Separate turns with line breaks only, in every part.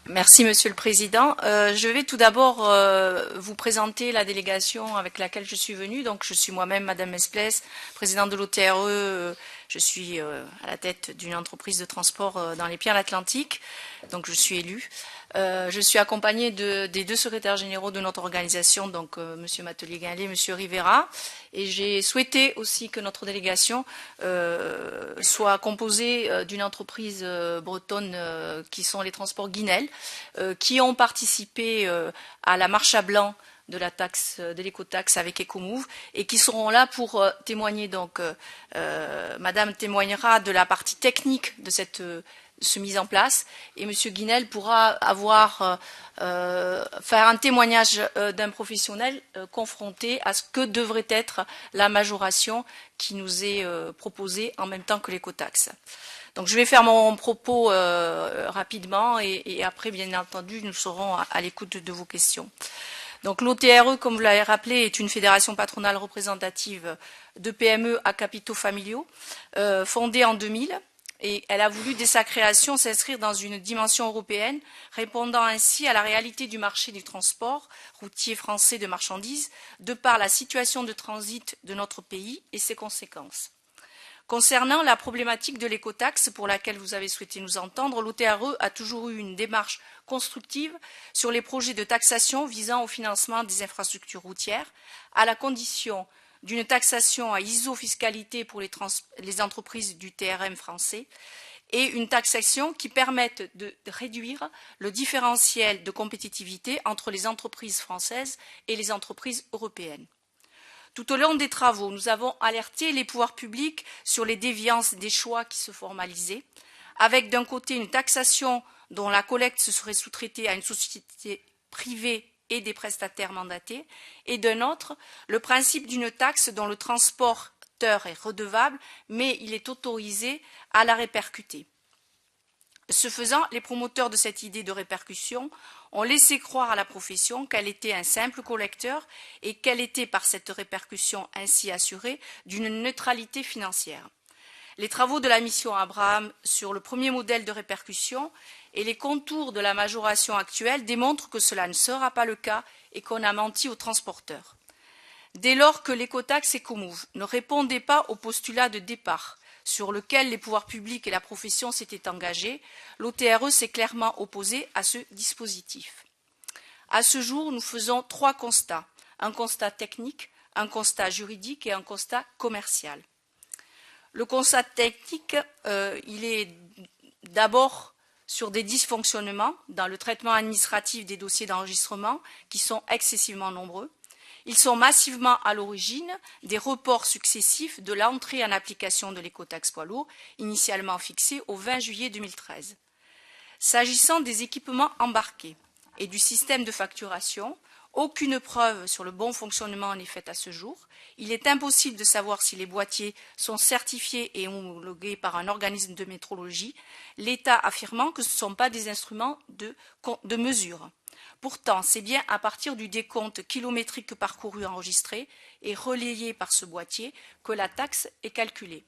Merci, Monsieur le Président. Je vais tout d'abord vous présenter la délégation avec laquelle je suis venue. Donc, je suis moi-même Madame Esplès, présidente de l'OTRE. Je suis à la tête d'une entreprise de transport dans les Pyrénées-Atlantiques. Donc, je suis élue. Je suis accompagnée des deux secrétaires généraux de notre organisation, donc Monsieur Matelier-Guinlet et Monsieur Rivera. Et j'ai souhaité aussi que notre délégation soit composée d'une entreprise bretonne qui sont les transports Guinel, qui ont participé à la marche à blanc de la taxe, de l'écotaxe avec Ecomove et qui seront là pour témoigner. Donc, Madame témoignera de la partie technique de cette mise en place et Monsieur Guinel pourra avoir faire un témoignage d'un professionnel confronté à ce que devrait être la majoration qui nous est proposée en même temps que l'écotaxe. Donc je vais faire mon propos rapidement et après, bien entendu, nous serons à l'écoute de vos questions. Donc l'OTRE, comme vous l'avez rappelé, est une fédération patronale représentative de PME à capitaux familiaux, fondée en 2000. Et elle a voulu, dès sa création, s'inscrire dans une dimension européenne, répondant ainsi à la réalité du marché du transport routier français de marchandises, de par la situation de transit de notre pays et ses conséquences. Concernant la problématique de l'écotaxe pour laquelle vous avez souhaité nous entendre, l'OTRE a toujours eu une démarche constructive sur les projets de taxation visant au financement des infrastructures routières, à la condition d'une taxation à iso-fiscalité pour les entreprises du TRM français et une taxation qui permette de réduire le différentiel de compétitivité entre les entreprises françaises et les entreprises européennes. Tout au long des travaux, nous avons alerté les pouvoirs publics sur les déviances des choix qui se formalisaient, avec d'un côté une taxation dont la collecte se serait sous-traitée à une société privée et des prestataires mandatés, et d'un autre, le principe d'une taxe dont le transporteur est redevable, mais il est autorisé à la répercuter. Ce faisant, les promoteurs de cette idée de répercussion ont laissé croire à la profession qu'elle était un simple collecteur et qu'elle était, par cette répercussion ainsi assurée, d'une neutralité financière. Les travaux de la mission Abraham sur le premier modèle de répercussion et les contours de la majoration actuelle démontrent que cela ne sera pas le cas et qu'on a menti aux transporteurs. Dès lors que l'écotaxe Ecomove ne répondait pas au postulat de départ sur lequel les pouvoirs publics et la profession s'étaient engagés, l'OTRE s'est clairement opposé à ce dispositif. À ce jour, nous faisons trois constats. Un constat technique, un constat juridique et un constat commercial. Le constat technique, il est d'abord sur des dysfonctionnements dans le traitement administratif des dossiers d'enregistrement qui sont excessivement nombreux. Ils sont massivement à l'origine des reports successifs de l'entrée en application de l'écotaxe poids lourd, initialement fixée au 20 juillet 2013. S'agissant des équipements embarqués et du système de facturation, aucune preuve sur le bon fonctionnement n'est faite à ce jour. Il est impossible de savoir si les boîtiers sont certifiés et homologués par un organisme de métrologie, l'État affirmant que ce ne sont pas des instruments de mesure. Pourtant, c'est bien à partir du décompte kilométrique parcouru enregistré et relayé par ce boîtier que la taxe est calculée.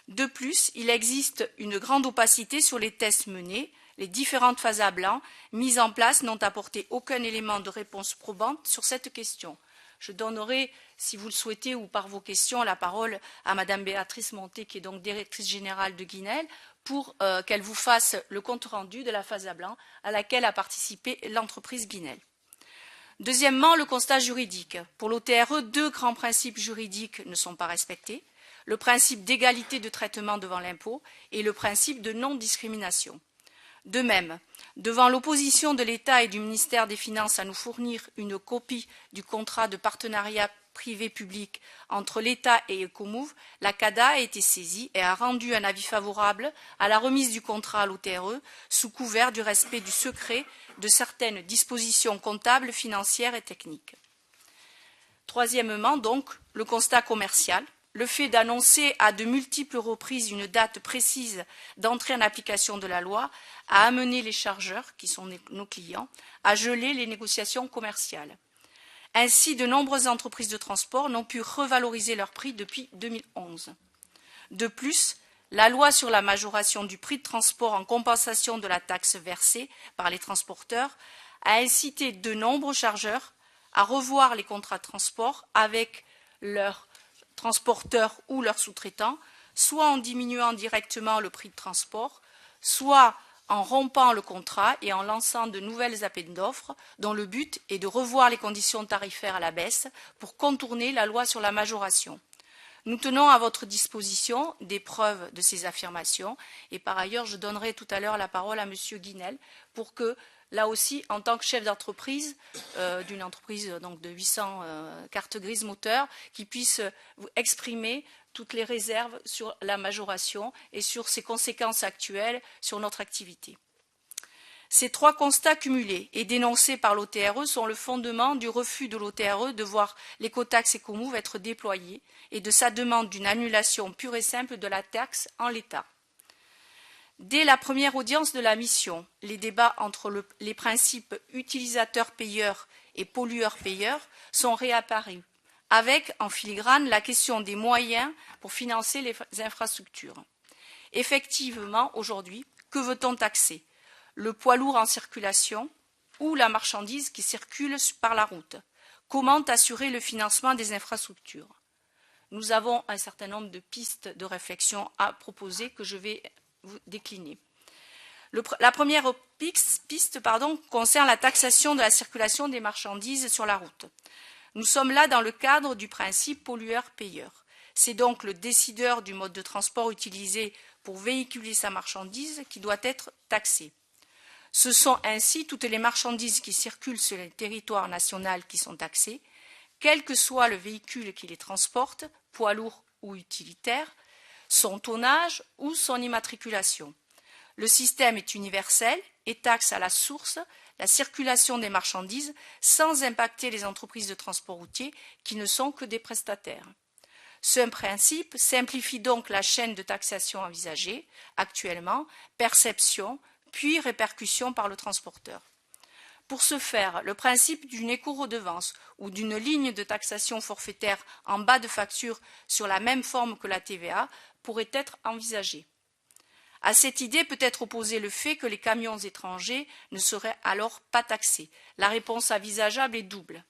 De plus, il existe une grande opacité sur les tests menés. Les différentes phases à blanc mises en place n'ont apporté aucun élément de réponse probante sur cette question. Je donnerai, si vous le souhaitez ou par vos questions, la parole à Madame Béatrice Monté, qui est donc directrice générale de Guinel, pour qu'elle vous fasse le compte-rendu de la phase à blanc à laquelle a participé l'entreprise Guinel. Deuxièmement, le constat juridique. Pour l'OTRE, deux grands principes juridiques ne sont pas respectés. Le principe d'égalité de traitement devant l'impôt et le principe de non-discrimination. De même, devant l'opposition de l'État et du ministère des Finances à nous fournir une copie du contrat de partenariat privé-public entre l'État et Ecomove, la CADA a été saisie et a rendu un avis favorable à la remise du contrat à l'OTRE sous couvert du respect du secret de certaines dispositions comptables, financières et techniques. Troisièmement, donc, le constat commercial. Le fait d'annoncer à de multiples reprises une date précise d'entrée en application de la loi a amené les chargeurs, qui sont nos clients, à geler les négociations commerciales. Ainsi, de nombreuses entreprises de transport n'ont pu revaloriser leurs prix depuis 2011. De plus, La loi sur la majoration du prix de transport en compensation de la taxe versée par les transporteurs a incité de nombreux chargeurs à revoir les contrats de transport avec leurs transporteurs ou leurs sous-traitants, soit en diminuant directement le prix de transport, soit en rompant le contrat et en lançant de nouvelles appels d'offres dont le but est de revoir les conditions tarifaires à la baisse pour contourner la loi sur la majoration. Nous tenons à votre disposition des preuves de ces affirmations et par ailleurs je donnerai tout à l'heure la parole à M. Guinel pour que là aussi, en tant que chef d'entreprise, d'une entreprise donc, de 800 cartes grises moteurs, qui puisse vous exprimer toutes les réserves sur la majoration et sur ses conséquences actuelles sur notre activité. Ces trois constats cumulés et dénoncés par l'OTRE sont le fondement du refus de l'OTRE de voir l'écotaxe Ecomove être déployée et de sa demande d'une annulation pure et simple de la taxe en l'état. Dès la première audience de la mission, les débats entre les principes utilisateurs-payeurs et pollueurs-payeurs sont réapparus, avec en filigrane la question des moyens pour financer les infrastructures. Effectivement, aujourd'hui, que veut-on taxer? Le poids lourd en circulation ou la marchandise qui circule par la route? Comment assurer le financement des infrastructures? Nous avons un certain nombre de pistes de réflexion à proposer que je vais vous décliner. La première piste concerne la taxation de la circulation des marchandises sur la route. Nous sommes là dans le cadre du principe pollueur-payeur. C'est donc le décideur du mode de transport utilisé pour véhiculer sa marchandise qui doit être taxé. Ce sont ainsi toutes les marchandises qui circulent sur le territoire national qui sont taxées, quel que soit le véhicule qui les transporte, poids lourd ou utilitaire, son tonnage ou son immatriculation. Le système est universel et taxe à la source la circulation des marchandises sans impacter les entreprises de transport routier qui ne sont que des prestataires. Ce principe simplifie donc la chaîne de taxation envisagée actuellement, perception, puis répercussion par le transporteur. Pour ce faire, le principe d'une éco-redevance ou d'une ligne de taxation forfaitaire en bas de facture sur la même forme que la TVA pourrait être envisagé. À cette idée peut être opposé le fait que les camions étrangers ne seraient alors pas taxés. La réponse envisageable est double.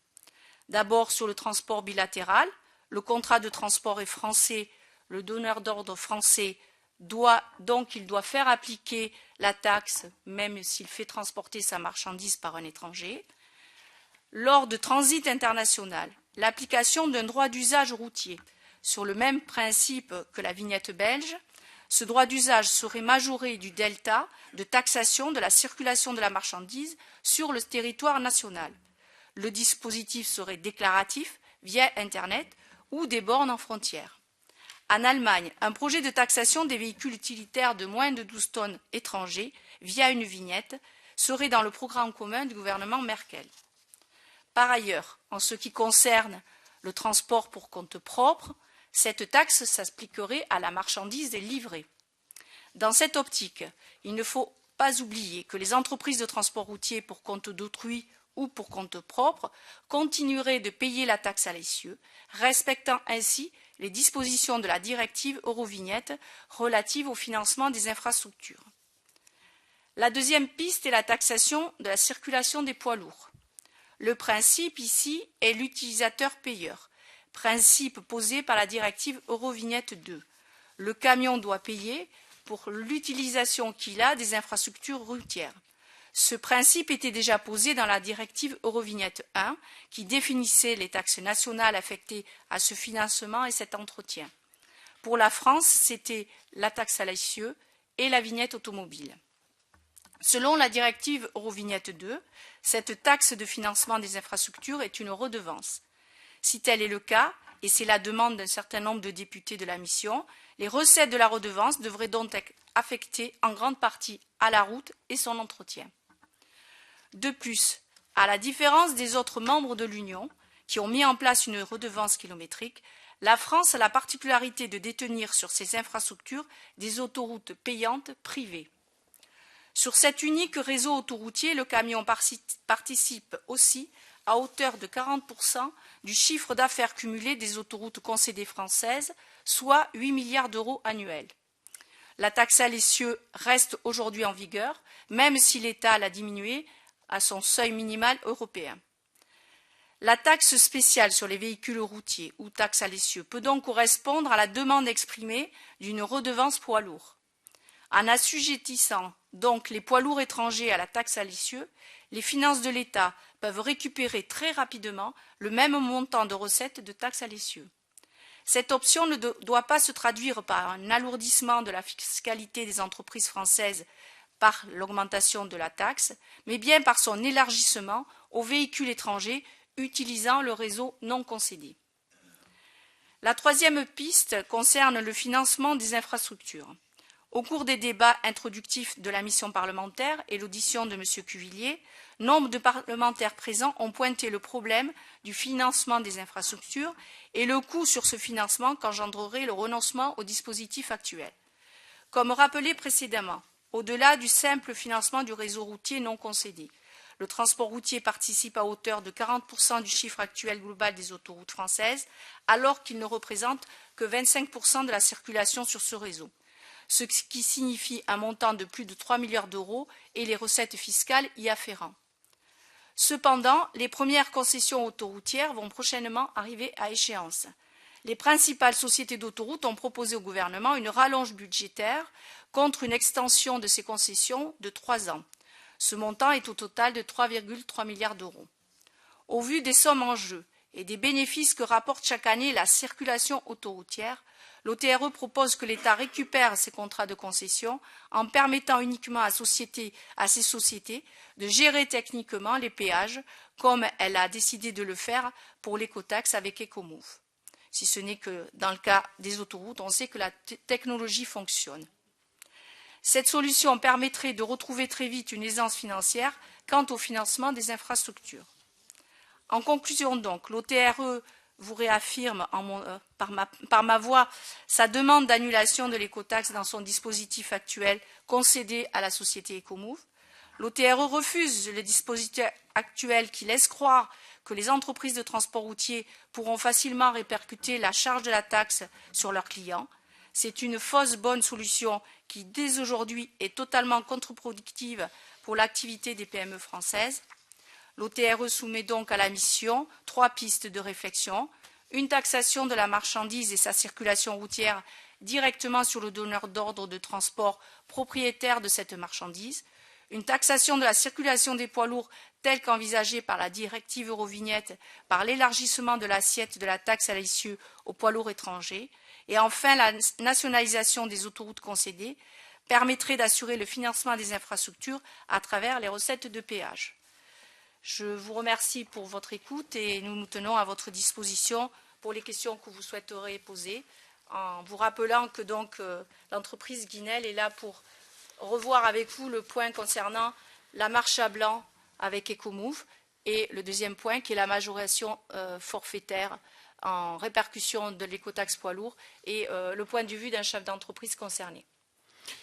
D'abord sur le transport bilatéral, le contrat de transport est français, le donneur d'ordre français doit faire appliquer la taxe même s'il fait transporter sa marchandise par un étranger. Lors de transit international, l'application d'un droit d'usage routier sur le même principe que la vignette belge, ce droit d'usage serait majoré du delta de taxation de la circulation de la marchandise sur le territoire national. Le dispositif serait déclaratif via Internet ou des bornes en frontière. En Allemagne, un projet de taxation des véhicules utilitaires de moins de 12 tonnes étrangers via une vignette serait dans le programme commun du gouvernement Merkel. Par ailleurs, en ce qui concerne le transport pour compte propre, cette taxe s'appliquerait à la marchandise livrée. Dans cette optique, il ne faut pas oublier que les entreprises de transport routier pour compte d'autrui ou pour compte propre continueraient de payer la taxe à l'essieu, respectant ainsi les dispositions de la directive Eurovignette relative au financement des infrastructures. La deuxième piste est la taxation de la circulation des poids lourds. Le principe ici est l'utilisateur-payeur, principe posé par la directive Eurovignette 2. Le camion doit payer pour l'utilisation qu'il a des infrastructures routières. Ce principe était déjà posé dans la directive Eurovignette 1 qui définissait les taxes nationales affectées à ce financement et cet entretien. Pour la France, c'était la taxe à l'essieu et la vignette automobile. Selon la directive Eurovignette 2, cette taxe de financement des infrastructures est une redevance. Si tel est le cas, et c'est la demande d'un certain nombre de députés de la mission, les recettes de la redevance devraient donc être affectées en grande partie à la route et son entretien. De plus, à la différence des autres membres de l'Union qui ont mis en place une redevance kilométrique, la France a la particularité de détenir sur ses infrastructures des autoroutes payantes privées. Sur cet unique réseau autoroutier, le camion participe aussi à hauteur de 40% du chiffre d'affaires cumulé des autoroutes concédées françaises, soit 8 milliards d'euros annuels. La taxe à l'essieu reste aujourd'hui en vigueur, même si l'État l'a diminuée à son seuil minimal européen. La taxe spéciale sur les véhicules routiers ou taxe à l'essieu peut donc correspondre à la demande exprimée d'une redevance poids lourd. En assujettissant donc les poids lourds étrangers à la taxe à l'essieu, les finances de l'État peuvent récupérer très rapidement le même montant de recettes de taxe à l'essieu. Cette option ne doit pas se traduire par un alourdissement de la fiscalité des entreprises françaises par l'augmentation de la taxe, mais bien par son élargissement aux véhicules étrangers utilisant le réseau non concédé. La troisième piste concerne le financement des infrastructures. Au cours des débats introductifs de la mission parlementaire et l'audition de M. Cuvillier, nombre de parlementaires présents ont pointé le problème du financement des infrastructures et le coût sur ce financement qu'engendrerait le renoncement au dispositif actuel. Comme rappelé précédemment, au-delà du simple financement du réseau routier non concédé, le transport routier participe à hauteur de 40% du chiffre actuel global des autoroutes françaises, alors qu'il ne représente que 25% de la circulation sur ce réseau, ce qui signifie un montant de plus de 3 milliards d'euros et les recettes fiscales y afférentes. Cependant, les premières concessions autoroutières vont prochainement arriver à échéance. Les principales sociétés d'autoroutes ont proposé au gouvernement une rallonge budgétaire contre une extension de ces concessions de 3 ans. Ce montant est au total de 3,3 milliards d'euros. Au vu des sommes en jeu et des bénéfices que rapporte chaque année la circulation autoroutière, l'OTRE propose que l'État récupère ces contrats de concession en permettant uniquement à ces sociétés de gérer techniquement les péages, comme elle a décidé de le faire pour l'écotaxe avec Ecomove. Si ce n'est que dans le cas des autoroutes, on sait que la technologie fonctionne. Cette solution permettrait de retrouver très vite une aisance financière quant au financement des infrastructures. En conclusion donc, l'OTRE vous réaffirme par ma voix sa demande d'annulation de l'écotaxe dans son dispositif actuel concédé à la société Ecomove. L'OTRE refuse le dispositif actuel qui laisse croire que les entreprises de transport routier pourront facilement répercuter la charge de la taxe sur leurs clients. C'est une fausse bonne solution qui, dès aujourd'hui, est totalement contre-productive pour l'activité des PME françaises. L'OTRE soumet donc à la mission 3 pistes de réflexion. Une taxation de la marchandise et sa circulation routière directement sur le donneur d'ordre de transport propriétaire de cette marchandise. Une taxation de la circulation des poids lourds telle qu'envisagée par la directive Eurovignette par l'élargissement de l'assiette de la taxe à l'essieu aux poids lourds étrangers. Et enfin, la nationalisation des autoroutes concédées permettrait d'assurer le financement des infrastructures à travers les recettes de péage. Je vous remercie pour votre écoute et nous nous tenons à votre disposition pour les questions que vous souhaiteriez poser, en vous rappelant que l'entreprise Guinel est là pour revoir avec vous le point concernant la marche à blanc avec Ecomove et le deuxième point qui est la majoration forfaitaire en répercussion de l'écotaxe poids lourd et le point de vue d'un chef d'entreprise concerné.